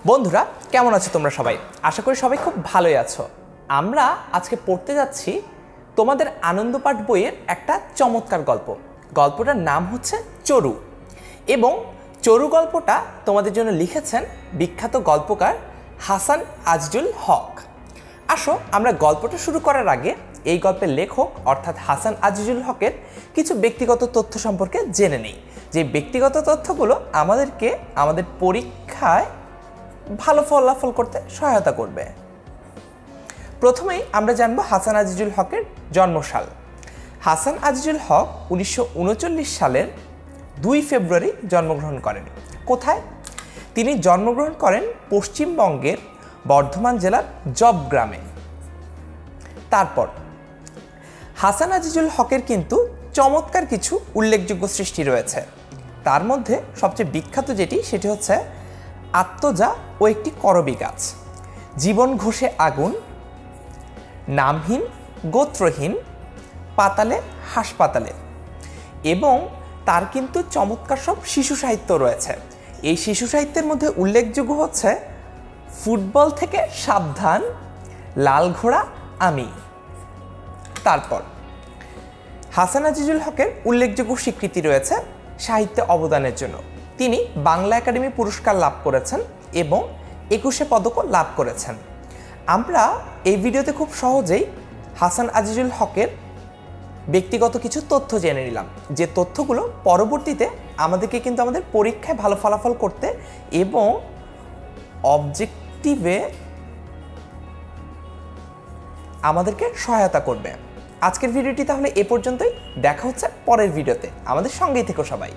বন্ধুরা কেমন আছো তোমরা সবাই? আশা করি সবাই খুব ভালোই আছো। আমরা আজকে পড়তে যাচ্ছি তোমাদের আনন্দপাঠ বইয়ের একটা চমৎকার গল্প। গল্পটার নাম হচ্ছে চরু, এবং চরু গল্পটা তোমাদের জন্য লিখেছেন বিখ্যাত গল্পকার হাসান আজিজুল হক। আসো আমরা গল্পটা শুরু করার আগে এই গল্পের লেখক অর্থাৎ হাসান আজিজুল হকের কিছু ব্যক্তিগত তথ্য সম্পর্কে জেনে নেই, যে ব্যক্তিগত তথ্যগুলো আমাদেরকে আমাদের পরীক্ষায় ভালো ফলাফল করতে সহায়তা করবে। প্রথমেই আমরা জানব হাসান আজিজুল হকের জন্মসাল। হাসান আজিজুল হক 1939 সালের 2 ফেব্রুয়ারি জন্মগ্রহণ করেন। কোথায়? তিনি জন্মগ্রহণ করেন পশ্চিমবঙ্গের বর্ধমান জেলার জব গ্রামে। তারপর হাসান আজিজুল হকের কিন্তু চমৎকার কিছু উল্লেখযোগ্য সৃষ্টি রয়েছে। তার মধ্যে সবচেয়ে বিখ্যাত যেটি সেটি হচ্ছে আত্মজা ও একটি করবী গাছ, জীবন ঘষে আগুন, নামহীন গোত্রহীন, পাতালে হাসপাতালে, এবং তার কিন্তু চমৎকার সব শিশু সাহিত্য রয়েছে। এই শিশু সাহিত্যের মধ্যে উল্লেখযোগ্য হচ্ছে ফুটবল থেকে সাবধান, লাল ঘোড়া আমি। তারপর হাসান আজিজুল হকের উল্লেখযোগ্য স্বীকৃতি রয়েছে সাহিত্যে অবদানের জন্য। তিনি বাংলা একাডেমি পুরস্কার লাভ করেছেন এবং 21 পদকও লাভ করেছেন। আমরা এই ভিডিওতে খুব সহজেই হাসান আজিজুল হকের ব্যক্তিগত কিছু তথ্য জেনে নিলাম, যে তথ্যগুলো পরবর্তীতে আমাদেরকে কিন্তু আমাদের পরীক্ষায় ভালো ফলাফল করতে এবং অবজেক্টিভে আমাদেরকে সহায়তা করবে। আজকের ভিডিওটি তাহলে এ পর্যন্তই। দেখা হচ্ছে পরের ভিডিওতে। আমাদের সঙ্গেই থেকো সবাই।